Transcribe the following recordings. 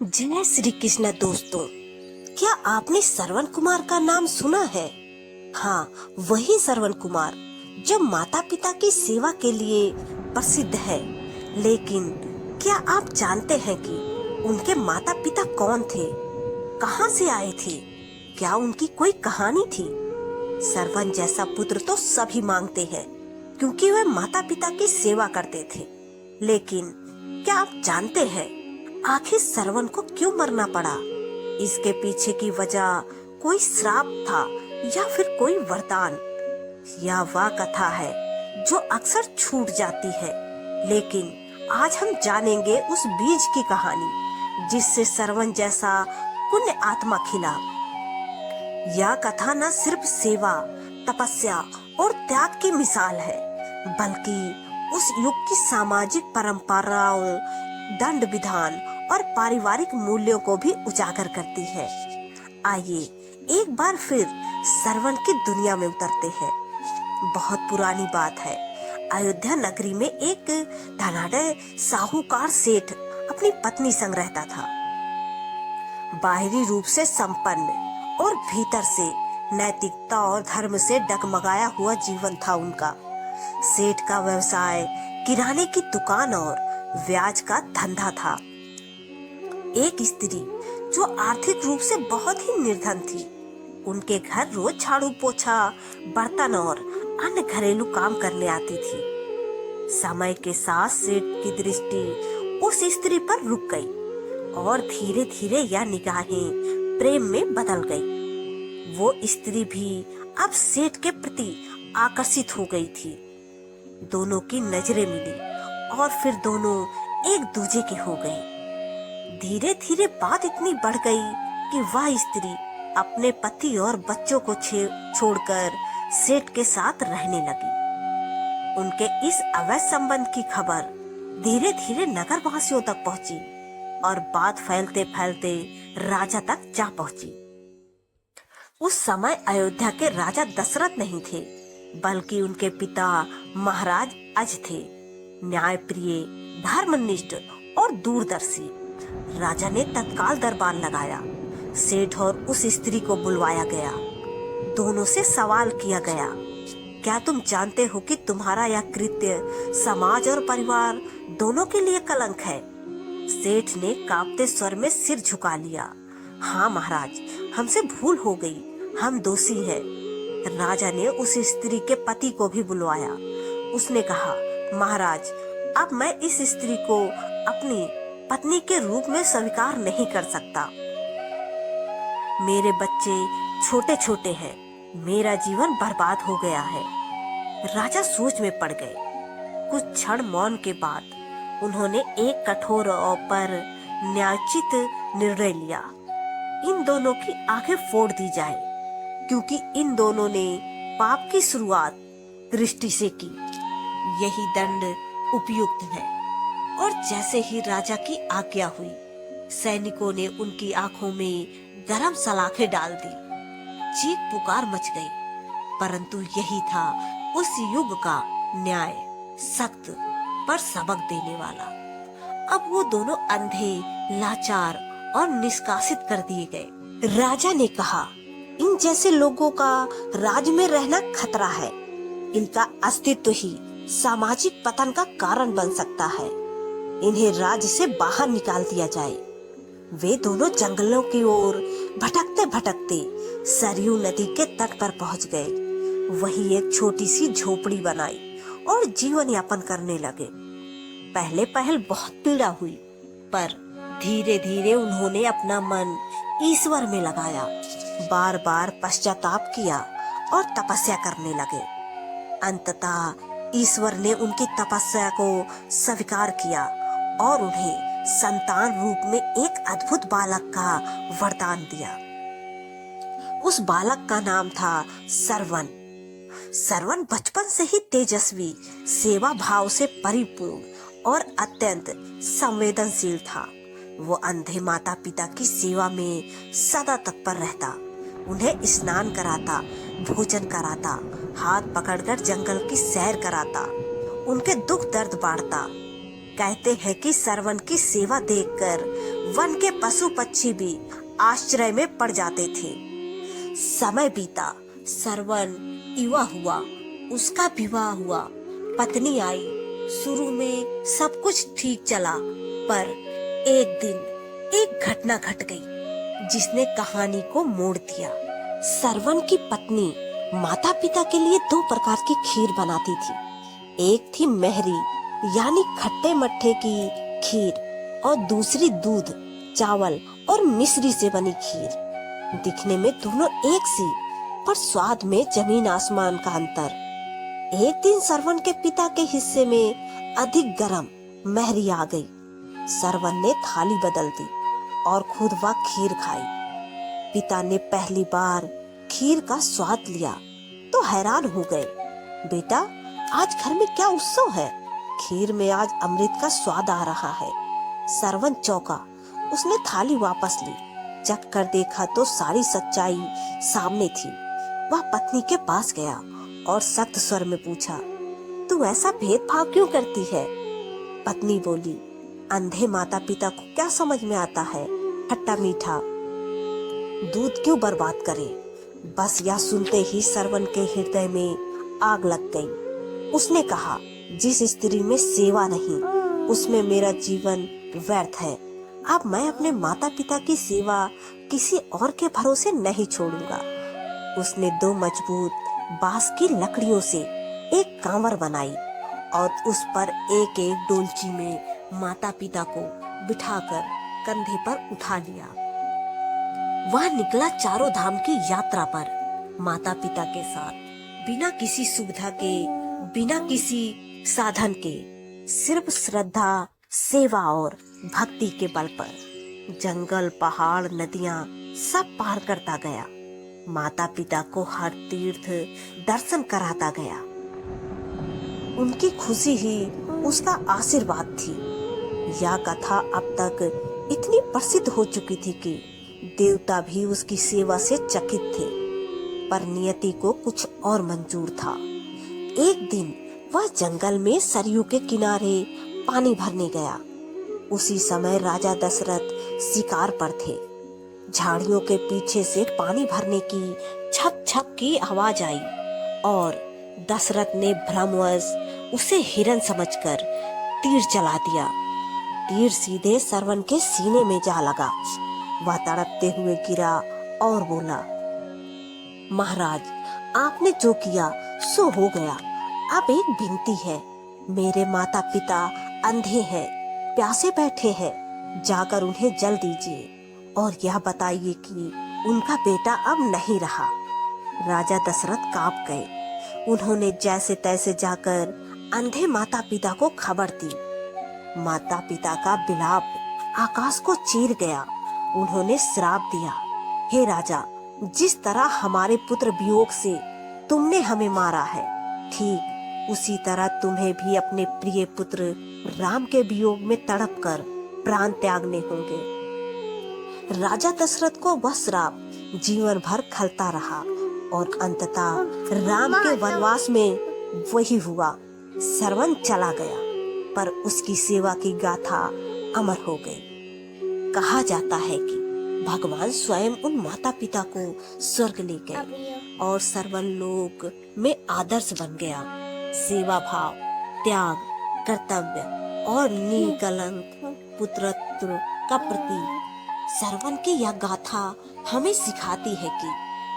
जय श्री कृष्ण दोस्तों। क्या आपने श्रवण कुमार का नाम सुना है? हाँ, वही श्रवण कुमार जो माता पिता की सेवा के लिए प्रसिद्ध है। लेकिन क्या आप जानते हैं कि उनके माता पिता कौन थे, कहाँ से आए थे? क्या उनकी कोई कहानी थी? श्रवण जैसा पुत्र तो सभी मांगते हैं क्योंकि वे माता पिता की सेवा करते थे। लेकिन क्या आप जानते हैं आखिर श्रवण को क्यों मरना पड़ा? इसके पीछे की वजह कोई श्राप था या फिर कोई वरदान? यह वह कथा है जो अक्सर छूट जाती है, लेकिन आज हम जानेंगे उस बीज की कहानी जिससे श्रवण जैसा पुण्य आत्मा खिला। यह कथा न सिर्फ सेवा, तपस्या और त्याग की मिसाल है, बल्कि उस युग की सामाजिक परंपराओं, दंड विधान और पारिवारिक मूल्यों को भी उजागर करती है। आइए एक बार फिर श्रवण की दुनिया में उतरते हैं। बहुत पुरानी बात है। अयोध्या नगरी में एक धनाढ्य साहूकार सेठ अपनी पत्नी संग रहता था। बाहरी रूप से संपन्न और भीतर से नैतिकता और धर्म से डगमगाया हुआ जीवन था उनका। सेठ का व्यवसाय किराने की दुकान और ब्याज का धंधा था। एक स्त्री जो आर्थिक रूप से बहुत ही निर्धन थी, उनके घर रोज झाड़ू पोछा, बर्तन और अन्य घरेलू काम करने आती थी। समय के साथ सेठ की दृष्टि उस स्त्री पर रुक गई और धीरे धीरे यह निगाहें प्रेम में बदल गई। वो स्त्री भी अब सेठ के प्रति आकर्षित हो गई थी। दोनों की नजरें मिली और फिर दोनों एक दूजे के हो गए। धीरे धीरे बात इतनी बढ़ गई कि वह स्त्री अपने पति और बच्चों को छोड़कर सेठ के साथ रहने लगी। उनके इस अवैध संबंध की खबर धीरे धीरे नगर वासियों तक पहुंची और बात फैलते फैलते राजा तक जा पहुंची। उस समय अयोध्या के राजा दशरथ नहीं थे, बल्कि उनके पिता महाराज अज थे। न्यायप्रिय, धर्मनिष्ठ और दूरदर्शी राजा ने तत्काल दरबार लगाया। सेठ और उस स्त्री को बुलवाया गया। दोनों से सवाल किया गया, क्या तुम जानते हो कि तुम्हारा यह कृत्य समाज और परिवार दोनों के लिए कलंक है? सेठ ने कांपते स्वर में सिर झुका लिया। हाँ महाराज, हमसे भूल हो गई, हम दोषी हैं। राजा ने उस स्त्री के पति को भी बुलवाया। उसने कहा, महाराज, अब मैं इस स्त्री को अपनी पत्नी के रूप में स्वीकार नहीं कर सकता। मेरे बच्चे छोटे छोटे हैं, मेरा जीवन बर्बाद हो गया है। राजा सोच में पड़ गए। कुछ क्षण मौन के बाद उन्होंने एक कठोर और पर न्यायोचित निर्णय लिया। इन दोनों की आंखें फोड़ दी जाए, क्योंकि इन दोनों ने पाप की शुरुआत दृष्टि से की। यही दंड उपयुक्त है। और जैसे ही राजा की आज्ञा हुई, सैनिकों ने उनकी आंखों में गरम सलाखें डाल दी। चीख पुकार मच गई। परंतु यही था उस युग का न्याय, सख्त पर सबक देने वाला। अब वो दोनों अंधे, लाचार और निष्कासित कर दिए गए। राजा ने कहा, इन जैसे लोगों का राज में रहना खतरा है। इनका अस्तित्व ही सामाजिक पतन का कारण बन सकता है। इन्हें राज्य से बाहर निकाल दिया जाए। वे दोनों जंगलों की ओर भटकते भटकते सरयू नदी के तट पर पहुंच गए। वही एक छोटी सी झोपड़ी बनाई और जीवन यापन करने लगे। पहले पहल बहुत पीड़ा हुई, पर धीरे धीरे उन्होंने अपना मन ईश्वर में लगाया। बार बार पश्चाताप किया और तपस्या करने लगे। अंततः ईश्वर ने उनकी तपस्या को स्वीकार किया और उन्हें संतान रूप में एक अद्भुत बालक का वरदान दिया। उस बालक का नाम था श्रवण। श्रवण बचपन से ही तेजस्वी, सेवा भाव से परिपूर्ण और अत्यंत संवेदनशील था। वो अंधे माता पिता की सेवा में सदा तत्पर रहता। उन्हें स्नान कराता, भोजन कराता, हाथ पकड़कर जंगल की सैर कराता, उनके दुख दर्द बांटता। कहते हैं कि सरवन की सेवा देखकर वन के पशु पक्षी भी आश्चर्य में पड़ जाते थे। समय बीता, सरवन युवा हुआ, उसका विवाह हुआ, पत्नी आई। शुरू में सब कुछ ठीक चला, पर एक दिन एक घटना घट गई जिसने कहानी को मोड़ दिया। सरवन की पत्नी माता पिता के लिए 2 प्रकार की खीर बनाती थी। एक थी महरी यानी खट्टे मट्ठे की खीर और दूसरी दूध, चावल और मिश्री से बनी खीर। दिखने में दोनों एक सी, पर स्वाद में जमीन आसमान का अंतर। एक दिन सरवन के पिता के हिस्से में अधिक गरम महरी आ गई। सरवन ने थाली बदल दी और खुद वह खीर खाई। पिता ने पहली बार खीर का स्वाद लिया तो हैरान हो गए। बेटा, आज घर में क्या उत्सव है? खीर में आज अमृत का स्वाद आ रहा है। सरवन चौंका। उसने थाली वापस ली। चख कर देखा तो सारी सच्चाई सामने थी। वह पत्नी के पास गया और सख्त स्वर में पूछा, तू ऐसा भेदभाव क्यों करती है? पत्नी बोली, अंधे माता पिता को क्या समझ में आता है? खट्टा मीठा दूध क्यों बर्बाद करे? बस यह सुनते ही सरवन के हृदय में आग लग गई। उसने कहा, जिस स्त्री में सेवा नहीं, उसमें मेरा जीवन व्यर्थ है। अब मैं अपने माता पिता की सेवा किसी और के भरोसे नहीं छोड़ूंगा। उसने 2 मजबूत बांस की लकड़ियों से एक कांवर बनाई और उस पर एक एक डोलची में माता पिता को बिठाकर कंधे पर उठा लिया। वह निकला चारों धाम की यात्रा पर माता पिता के साथ, बिना किसी सुविधा के, बिना किसी साधन के, सिर्फ श्रद्धा, सेवा और भक्ति के बल पर। जंगल, पहाड़, नदियां सब पार करता गया। माता पिता को हर तीर्थ दर्शन कराता गया। उनकी खुशी ही उसका आशीर्वाद थी। यह कथा अब तक इतनी प्रसिद्ध हो चुकी थी कि देवता भी उसकी सेवा से चकित थे, पर नियति को कुछ और मंजूर था। एक दिन वह जंगल में सरयू के किनारे पानी भरने गया। उसी समय राजा दशरथ शिकार पर थे। झाड़ियों के पीछे से पानी भरने की छप छप की आवाज आई और दशरथ ने भ्रमवश उसे हिरन समझकर तीर चला दिया। तीर सीधे सरवन के सीने में जा लगा। वह तड़पते हुए गिरा और बोला, महाराज, आपने जो किया सो हो गया। अब एक विनती है, मेरे माता पिता अंधे हैं, प्यासे बैठे हैं, जाकर उन्हें जल दीजिए और यह बताइए कि उनका बेटा अब नहीं रहा। राजा दशरथ कांप गए। उन्होंने जैसे तैसे जाकर अंधे माता पिता को खबर दी। माता पिता का विलाप आकाश को चीर गया। उन्होंने श्राप दिया, हे राजा, जिस तरह हमारे पुत्र वियोग से तुमने हमें मारा है, ठीक उसी तरह तुम्हें भी अपने प्रिय पुत्र राम के वियोग में तड़पकर प्राण त्यागने होंगे। राजा दशरथ को वह श्राप जीवन भर खलता रहा और अंततः राम के वनवास में वही हुआ। सरवन चला गया, पर उसकी सेवा की गाथा अमर हो गई। कहा जाता है कि भगवान स्वयं उन माता पिता को स्वर्ग ले गए और सरवन लोक में आदर्श बन गया। सेवा भाव, त्याग, कर्तव्य और निकलंक पुत्रत्व का प्रतीक। सरवन की यह गाथा हमें सिखाती है कि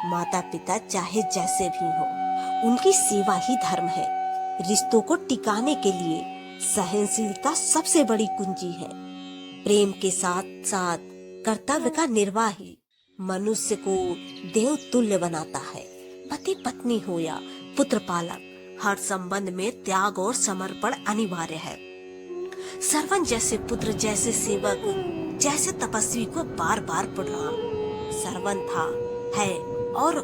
माता पिता चाहे जैसे भी हो, उनकी सेवा ही धर्म है। रिश्तों को टिकाने के लिए सहनशीलता सबसे बड़ी कुंजी है। प्रेम के साथ साथ कर्तव्य का निर्वाह ही मनुष्य को देव तुल्य बनाता है। पति पत्नी हो या पुत्र पालक, हर संबंध में त्याग और समर्पण अनिवार्य है। सरवन जैसे पुत्र, जैसे सेवक, जैसे तपस्वी को बार बार प्रणाम। सरवन था, है और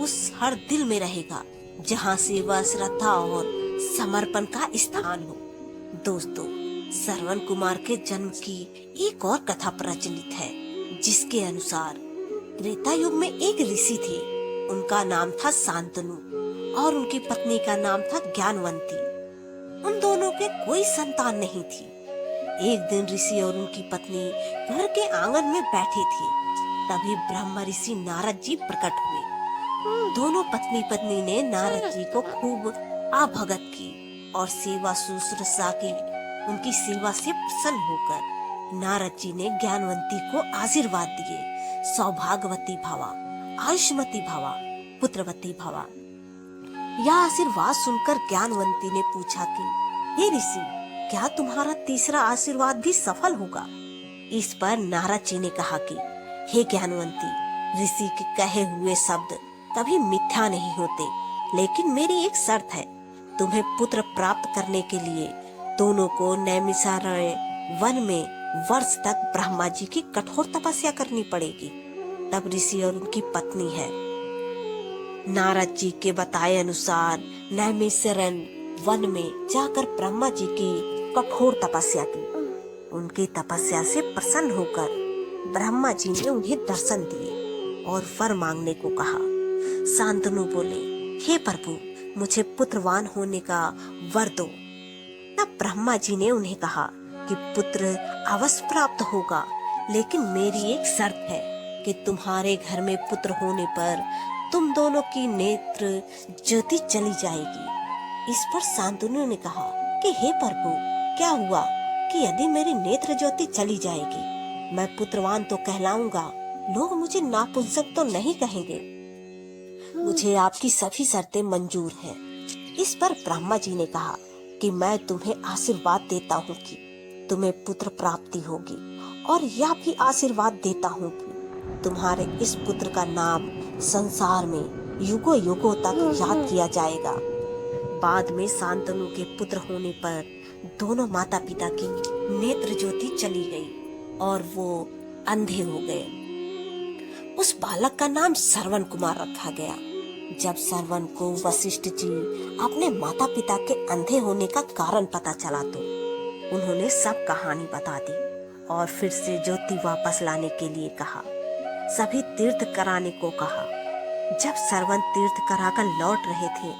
उस हर दिल में रहेगा जहाँ सेवा, श्रद्धा और समर्पण का स्थान हो। दोस्तों, सरवन कुमार के जन्म की एक और कथा प्रचलित है, जिसके अनुसार त्रेता युग में एक ऋषि थे। उनका नाम था शांतनु और उनकी पत्नी का नाम था ज्ञानवंती। उन दोनों के कोई संतान नहीं थी। एक दिन ऋषि और उनकी पत्नी घर के आंगन में बैठे थे। तभी ब्रह्मा ऋषि नारद जी प्रकट हुए। दोनों पत्नी पत्नी ने नारद जी को खूब आभगत की और सेवा शुश्रूषा की। उनकी सेवा से प्रसन्न होकर नारद जी ने ज्ञानवंती को आशीर्वाद दिए, सौभाग्यवती भवा, आयुष्मती भवा, पुत्रवती भवा। यह आशीर्वाद सुनकर ज्ञानवंती ने पूछा कि हे ऋषि, क्या तुम्हारा तीसरा आशीर्वाद भी सफल होगा? इस पर नारद जी ने कहा कि हे ज्ञानवंती, ऋषि के कहे हुए शब्द कभी मिथ्या नहीं होते, लेकिन मेरी एक शर्त है। तुम्हें पुत्र प्राप्त करने के लिए दोनों को नैमिषारण्य वन में वर्ष तक ब्रह्मा जी की कठोर तपस्या करनी पड़ेगी। तब ऋषि और उनकी पत्नी है नारद जी के बताए अनुसार नैमिषारण्य वन में जाकर ब्रह्मा जी की कठोर तपस्या की। उनकी तपस्या से प्रसन्न होकर ब्रह्मा जी ने उन्हें दर्शन दिए और वर मांगने को कहा। शांतनु बोले, हे प्रभु, मुझे पुत्रवान होने का वर दो। तब ब्रह्मा जी ने उन्हें कहा कि पुत्र अवश्य प्राप्त होगा, लेकिन मेरी एक शर्त है कि तुम्हारे घर में पुत्र होने पर तुम दोनों की नेत्र ज्योति चली जाएगी। इस पर शांतनु ने कहा कि हे प्रभु, क्या हुआ कि यदि मेरी नेत्र ज्योति चली जाएगी, मैं पुत्रवान तो कहलाऊंगा, लोग मुझे नापुंसक तो नहीं कहेंगे। मुझे आपकी सभी शर्तें मंजूर हैं। इस पर ब्रह्मा जी ने कहा कि मैं तुम्हें आशीर्वाद देता हूँ कि तुम्हें पुत्र प्राप्ति होगी, और यह भी आशीर्वाद देता हूँ कि तुम्हारे इस पुत्र का नाम संसार में युगों युगों तक याद किया जाएगा। बाद में शांतनु के पुत्र होने पर दोनों माता पिता की नेत्र ज्योति चली गई और वो अंधे हो गए। उस बालक का नाम श्रवण कुमार रखा गया। जब श्रवण को वशिष्ठ जी अपने माता पिता के अंधे होने का कारण पता चला तो उन्होंने सब कहानी बता दी और फिर से ज्योति वापस लाने के लिए कहा। सभी तीर्थ कराने को कहा। जब श्रवण तीर्थ कराकर लौट रहे थे,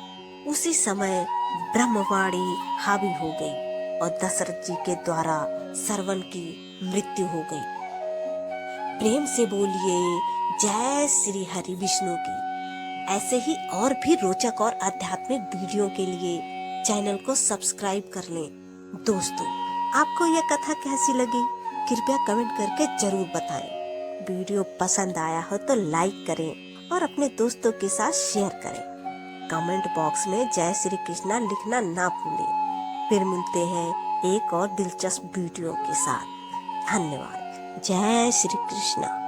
उसी समय ब्रह्मवाणी हावी हो गई और दशरथ जी के द्वारा श्रवण की मृत्यु हो गई। प्रेम से बोलिए जय श्री हरि विष्णु की। ऐसे ही और भी रोचक और आध्यात्मिक वीडियो के लिए चैनल को सब्सक्राइब कर लें। दोस्तों, आपको यह कथा कैसी लगी कृपया कमेंट करके जरूर बताएं। वीडियो पसंद आया हो तो लाइक करें और अपने दोस्तों के साथ शेयर करें। कमेंट बॉक्स में जय श्री कृष्णा लिखना ना भूलें। फिर मिलते हैं एक और दिलचस्प वीडियो के साथ। धन्यवाद। जय श्री कृष्णा।